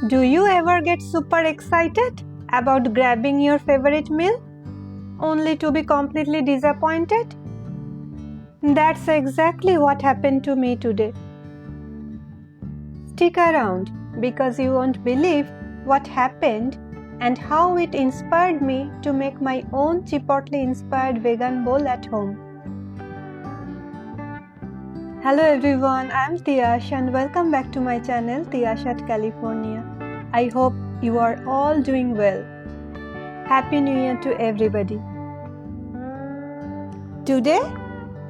Do you ever get super excited about grabbing your favorite meal only to be completely disappointed? That's exactly what happened to me today. Stick around because you won't believe what happened and how it inspired me to make my own Chipotle-inspired vegan bowl at home. Hello everyone, I'm Tiash and welcome back to my channel Tiash at California. I hope you are all doing well. Happy New Year to everybody. Today,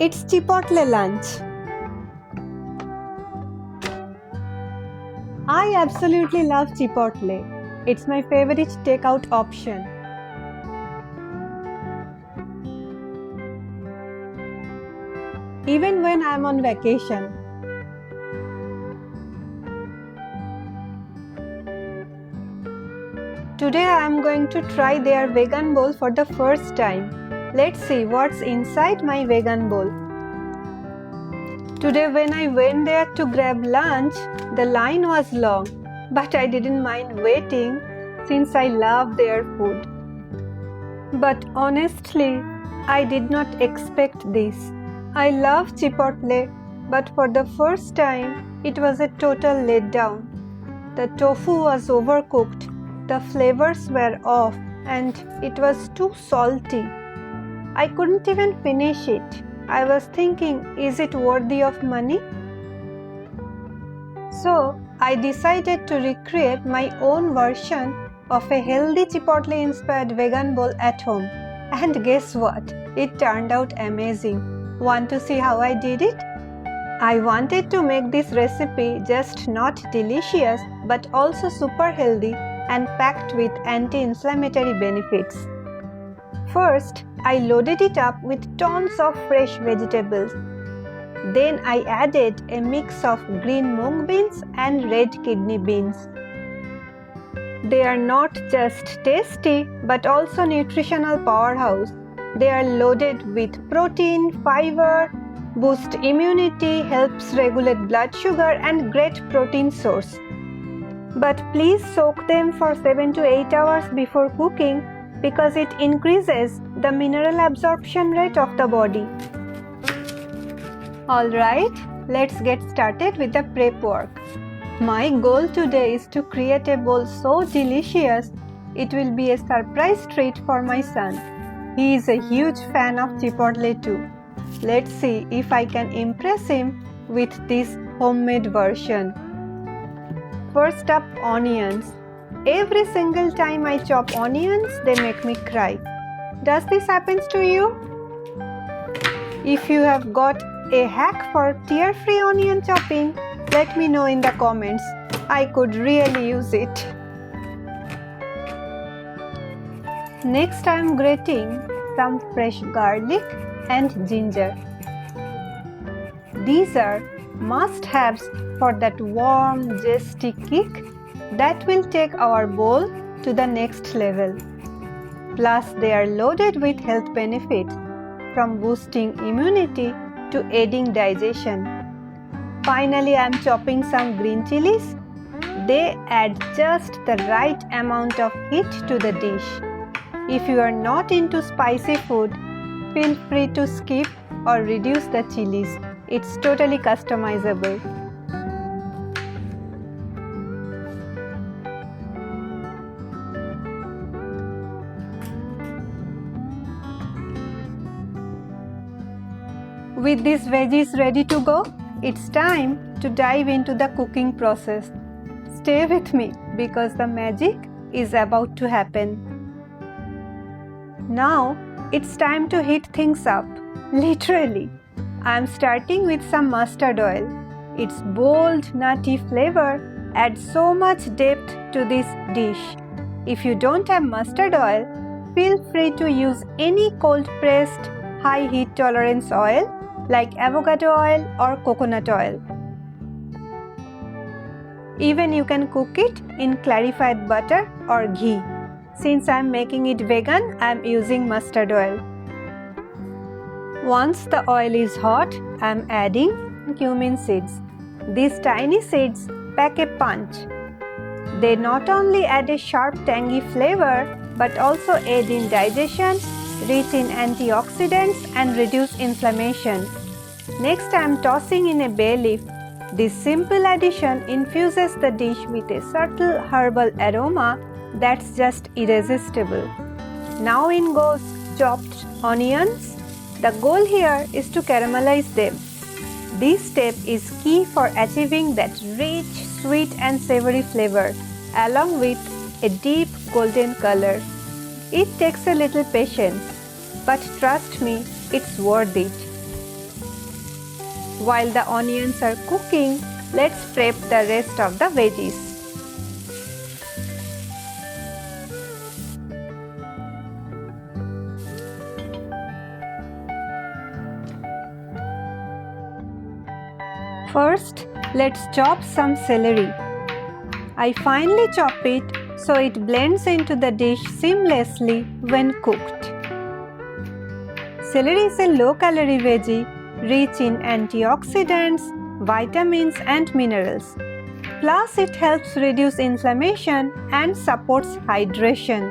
it's Chipotle lunch. I absolutely love Chipotle. It's my favorite takeout option. Even when I'm on vacation. Today I am going to try their vegan bowl for the first time. Let's see what's inside my vegan bowl. Today when I went there to grab lunch, the line was long, but I didn't mind waiting since I love their food. But honestly, I did not expect this. I love Chipotle, but for the first time, it was a total letdown. The tofu was overcooked, the flavors were off, and it was too salty. I couldn't even finish it. I was thinking, is it worthy of money? So, I decided to recreate my own version of a healthy Chipotle-inspired vegan bowl at home. And guess what? It turned out amazing. Want to see how I did it? I wanted to make this recipe just not delicious but also super healthy and packed with anti-inflammatory benefits. First, I loaded it up with tons of fresh vegetables. Then I added a mix of green moong beans and red kidney beans. They are not just tasty but also nutritional powerhouse. They are loaded with protein, fiber, boost immunity, helps regulate blood sugar and great protein source. But please soak them for 7 to 8 hours before cooking because it increases the mineral absorption rate of the body. Alright, let's get started with the prep work. My goal today is to create a bowl so delicious it will be a surprise treat for my son. He is a huge fan of Chipotle too. Let's see if I can impress him with this homemade version. First up, onions. Every single time I chop onions, they make me cry. Does this happen to you? If you have got a hack for tear-free onion chopping, let me know in the comments. I could really use it. Next, I am grating some fresh garlic and ginger. These are must-haves for that warm, zesty kick that will take our bowl to the next level. Plus, they are loaded with health benefits from boosting immunity to aiding digestion. Finally, I am chopping some green chilies. They add just the right amount of heat to the dish. If you are not into spicy food, feel free to skip or reduce the chilies. It's totally customizable. With these veggies ready to go, it's time to dive into the cooking process. Stay with me because the magic is about to happen. Now, it's time to heat things up. Literally. I'm starting with some mustard oil. Its bold, nutty flavor adds so much depth to this dish. If you don't have mustard oil, feel free to use any cold-pressed, high heat tolerance oil like avocado oil or coconut oil. Even you can cook it in clarified butter or ghee. Since I am making it vegan, I am using mustard oil. Once the oil is hot, I am adding cumin seeds. These tiny seeds pack a punch. They not only add a sharp tangy flavor but also aid in digestion, rich in antioxidants and reduce inflammation. Next, I am tossing in a bay leaf. This simple addition infuses the dish with a subtle herbal aroma that's just irresistible. Now in goes chopped onions. The goal here is to caramelize them. This step is key for achieving that rich, sweet and savory flavor along with a deep golden color. It takes a little patience, but trust me, it's worth it. While the onions are cooking, let's prep the rest of the veggies. First, let's chop some celery. I finely chop it so it blends into the dish seamlessly when cooked. Celery is a low-calorie veggie rich in antioxidants, vitamins and minerals. Plus, it helps reduce inflammation and supports hydration.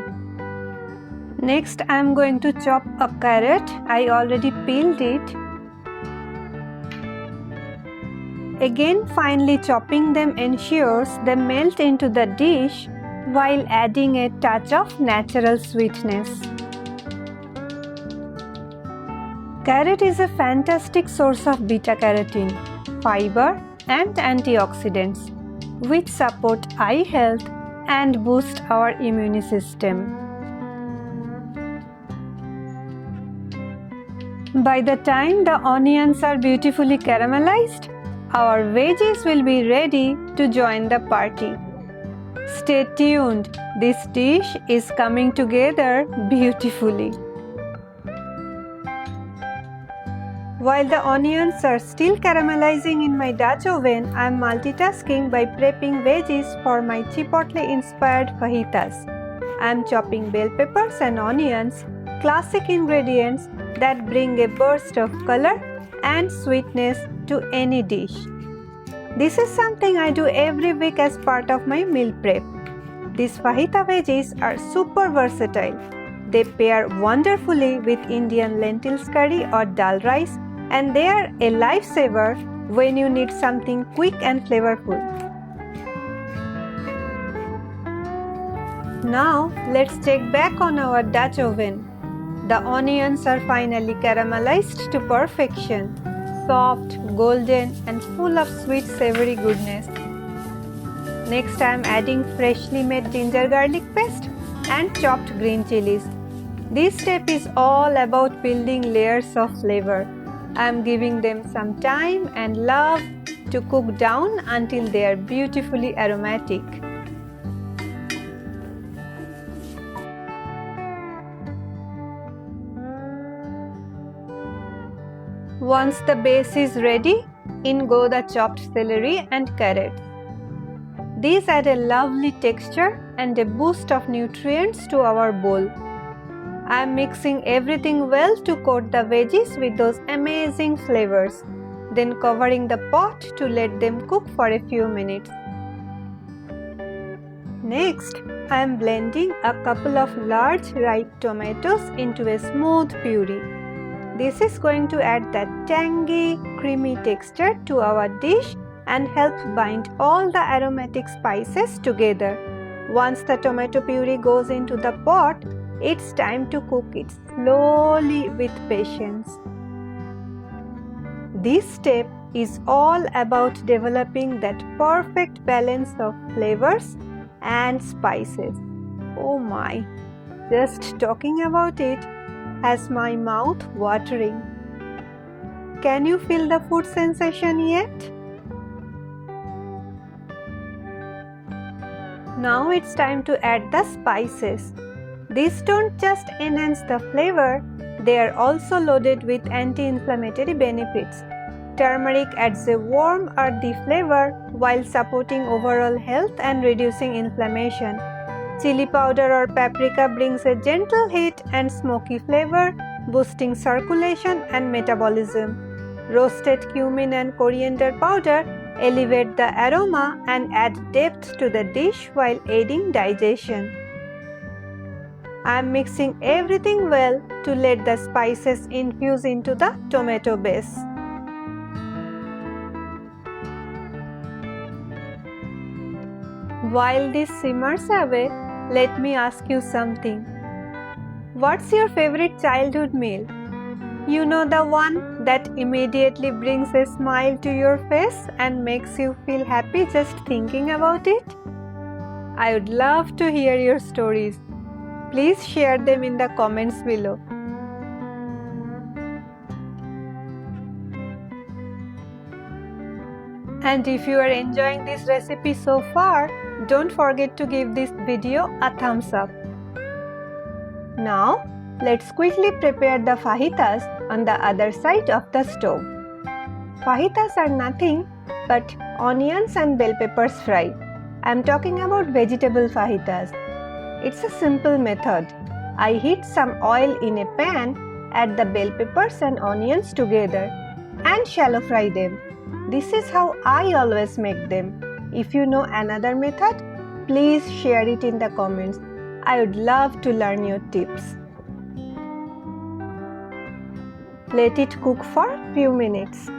Next, I am going to chop a carrot. I already peeled it. Again, finely chopping them ensures they melt into the dish while adding a touch of natural sweetness. Carrot is a fantastic source of beta-carotene, fiber and antioxidants, which support eye health and boost our immune system. By the time the onions are beautifully caramelized, our veggies will be ready to join the party. Stay tuned, this dish is coming together beautifully. While the onions are still caramelizing in my Dutch oven, I am multitasking by prepping veggies for my Chipotle-inspired fajitas. I am chopping bell peppers and onions, classic ingredients that bring a burst of color and sweetness to any dish. This is something I do every week as part of my meal prep. These fajita veggies are super versatile. They pair wonderfully with Indian lentils curry or dal rice, and they are a lifesaver when you need something quick and flavorful. Now let's check back on our Dutch oven. The onions are finally caramelized to perfection, soft, golden and full of sweet savory goodness. Next I am adding freshly made ginger garlic paste and chopped green chilies. This step is all about building layers of flavor. I am giving them some time and love to cook down until they are beautifully aromatic. Once the base is ready, in go the chopped celery and carrots. These add a lovely texture and a boost of nutrients to our bowl. I am mixing everything well to coat the veggies with those amazing flavors, then covering the pot to let them cook for a few minutes. Next, I am blending a couple of large ripe tomatoes into a smooth puree. This is going to add that tangy, creamy texture to our dish and help bind all the aromatic spices together. Once the tomato puree goes into the pot, it's time to cook it slowly with patience. This step is all about developing that perfect balance of flavors and spices. Oh my, just talking about it has my mouth watering. Can you feel the food sensation yet? Now it's time to add the spices. These don't just enhance the flavor, they are also loaded with anti-inflammatory benefits. Turmeric adds a warm, earthy flavor while supporting overall health and reducing inflammation. Chili powder or paprika brings a gentle heat and smoky flavor, boosting circulation and metabolism. Roasted cumin and coriander powder elevate the aroma and add depth to the dish while aiding digestion. I am mixing everything well to let the spices infuse into the tomato base. While this simmers away, let me ask you something. What's your favorite childhood meal? You know, the one that immediately brings a smile to your face and makes you feel happy just thinking about it? I would love to hear your stories. Please share them in the comments below. And if you are enjoying this recipe so far, don't forget to give this video a thumbs up. Now, let's quickly prepare the fajitas on the other side of the stove. Fajitas are nothing but onions and bell peppers fried. I am talking about vegetable fajitas. It's a simple method. I heat some oil in a pan, add the bell peppers and onions together, and shallow fry them. This is how I always make them. If you know another method, please share it in the comments. I would love to learn your tips. Let it cook for a few minutes.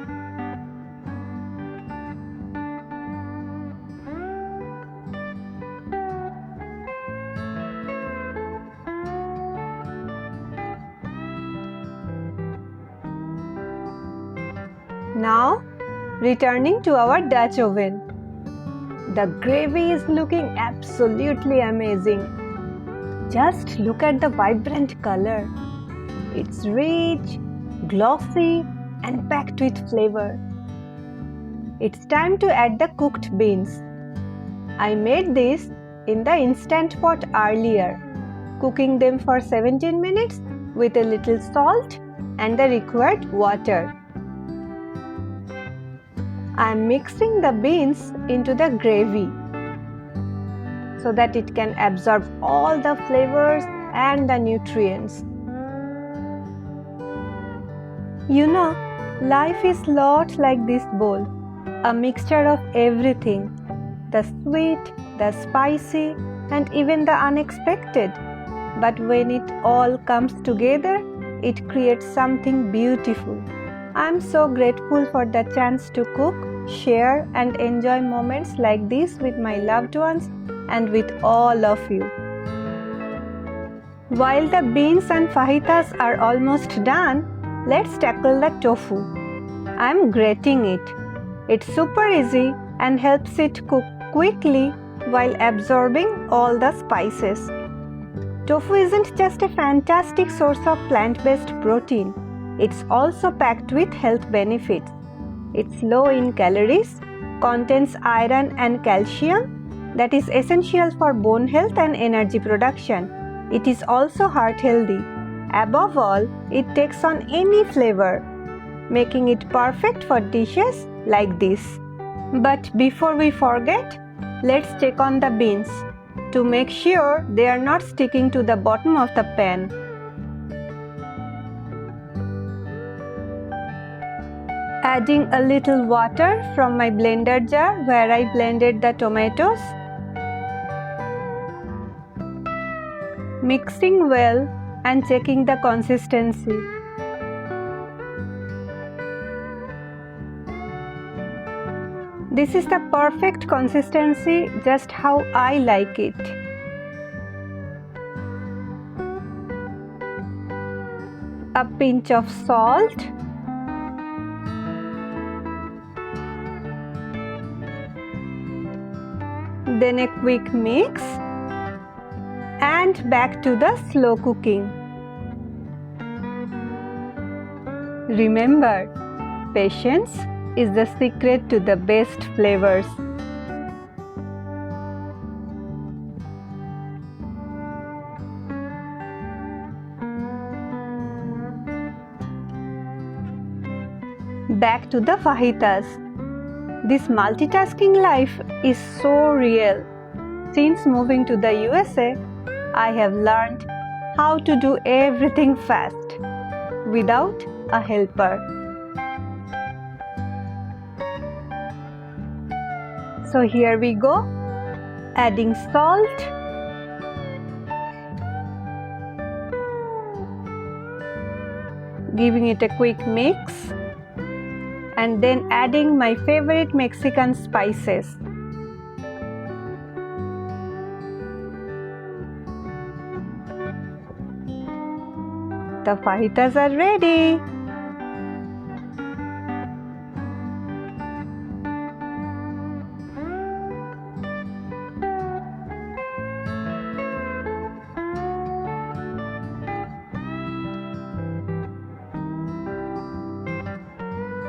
Now, returning to our Dutch oven. The gravy is looking absolutely amazing. Just look at the vibrant color. It's rich, glossy, and packed with flavor. It's time to add the cooked beans. I made this in the instant pot earlier, cooking them for 17 minutes with a little salt and the required water. I am mixing the beans into the gravy so that it can absorb all the flavors and the nutrients. You know, life is lot like this bowl, a mixture of everything, the sweet, the spicy, and even the unexpected. But when it all comes together, it creates something beautiful. I am so grateful for the chance to cook, share, and enjoy moments like this with my loved ones and with all of you. While the beans and fajitas are almost done, let's tackle the tofu. I am grating it. It's super easy and helps it cook quickly while absorbing all the spices. Tofu isn't just a fantastic source of plant-based protein. It's also packed with health benefits. It's low in calories, contains iron and calcium that is essential for bone health and energy production. It is also heart healthy. Above all, it takes on any flavor, making it perfect for dishes like this. But before we forget, let's check on the beans to make sure they are not sticking to the bottom of the pan. Adding a little water from my blender jar where I blended the tomatoes. Mixing well and checking the consistency. This is the perfect consistency, just how I like it. A pinch of salt. Then a quick mix. And back to the slow cooking. Remember, patience is the secret to the best flavors. Back to the fajitas. This multitasking life is so real. Since moving to the USA, I have learned how to do everything fast without a helper. So here we go, adding salt, giving it a quick mix, and then adding my favorite Mexican spices. The fajitas are ready.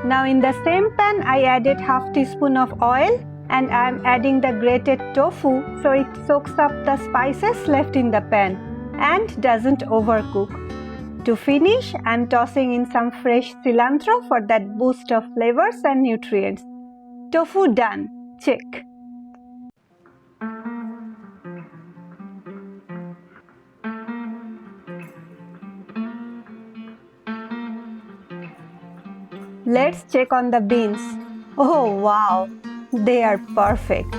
Now in the same pan I added half teaspoon of oil, and I am adding the grated tofu so it soaks up the spices left in the pan and doesn't overcook. To finish, I am tossing in some fresh cilantro for that boost of flavors and nutrients. Tofu done. Check. Let's check on the beans. Oh wow, they are perfect.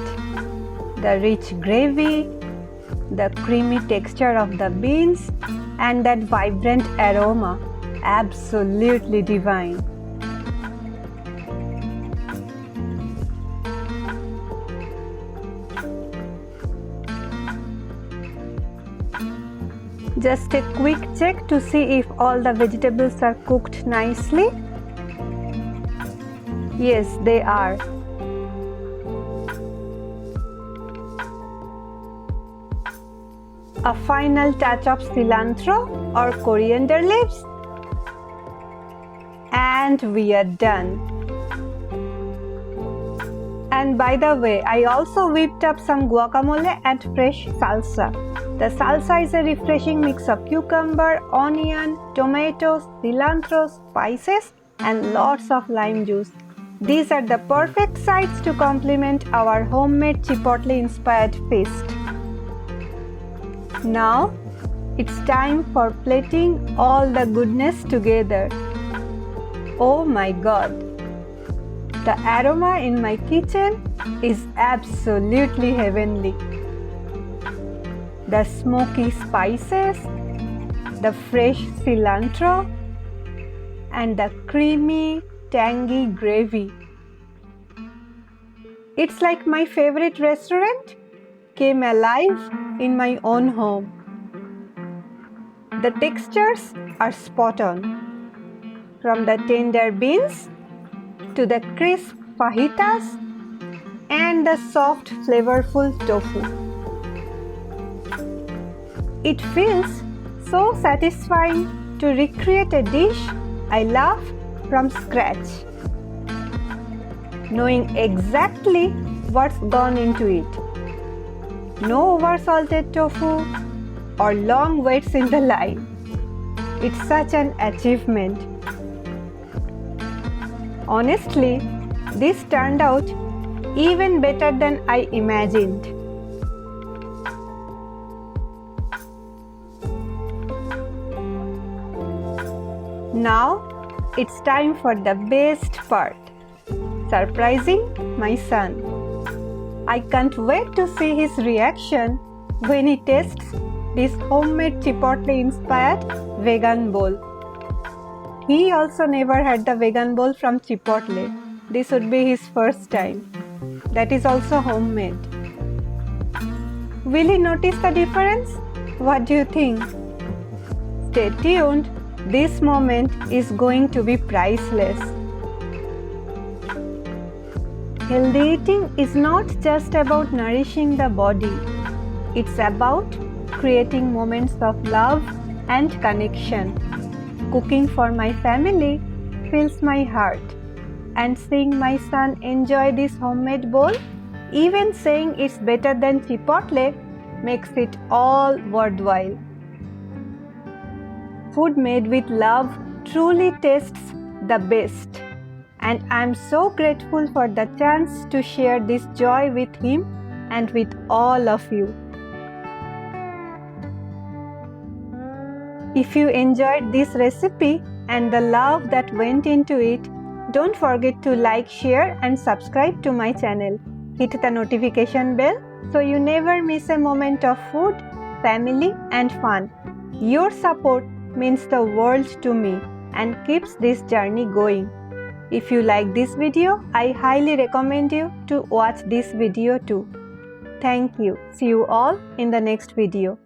The rich gravy, the creamy texture of the beans, and that vibrant aroma, absolutely divine. Just a quick check to see if all the vegetables are cooked nicely. Yes, they are. A final touch of cilantro or coriander leaves, and we are done. And by the way, I also whipped up some guacamole and fresh salsa. The salsa is a refreshing mix of cucumber, onion, tomatoes, cilantro, spices, and lots of lime juice. These are the perfect sides to complement our homemade Chipotle-inspired feast. Now, it's time for plating all the goodness together. Oh my God! The aroma in my kitchen is absolutely heavenly. The smoky spices, the fresh cilantro, and the creamy, tangy gravy. It's like my favorite restaurant came alive in my own home. The textures are spot on. From the tender beans to the crisp fajitas and the soft flavorful tofu. It feels so satisfying to recreate a dish I love from scratch, knowing exactly what's gone into it. No over-salted tofu or long waits in the line. It's such an achievement. Honestly, this turned out even better than I imagined. Now, it's time for the best part, surprising my son. I can't wait to see his reaction when he tastes this homemade Chipotle-inspired vegan bowl. He also never had the vegan bowl from Chipotle. This would be his first time. That is also homemade. Will he notice the difference? What do you think? Stay tuned. This moment is going to be priceless. Healthy eating is not just about nourishing the body. It's about creating moments of love and connection. Cooking for my family fills my heart, and seeing my son enjoy this homemade bowl, even saying it's better than Chipotle, makes it all worthwhile. Food made with love truly tastes the best, and I'm so grateful for the chance to share this joy with him and with all of you. If you enjoyed this recipe and the love that went into it, don't forget to like, share and subscribe to my channel. hit the notification bell so you never miss a moment of food, family and fun. Your support means the world to me and keeps this journey going. If you like this video, I highly recommend you to watch this video too. Thank you. See you all in the next video.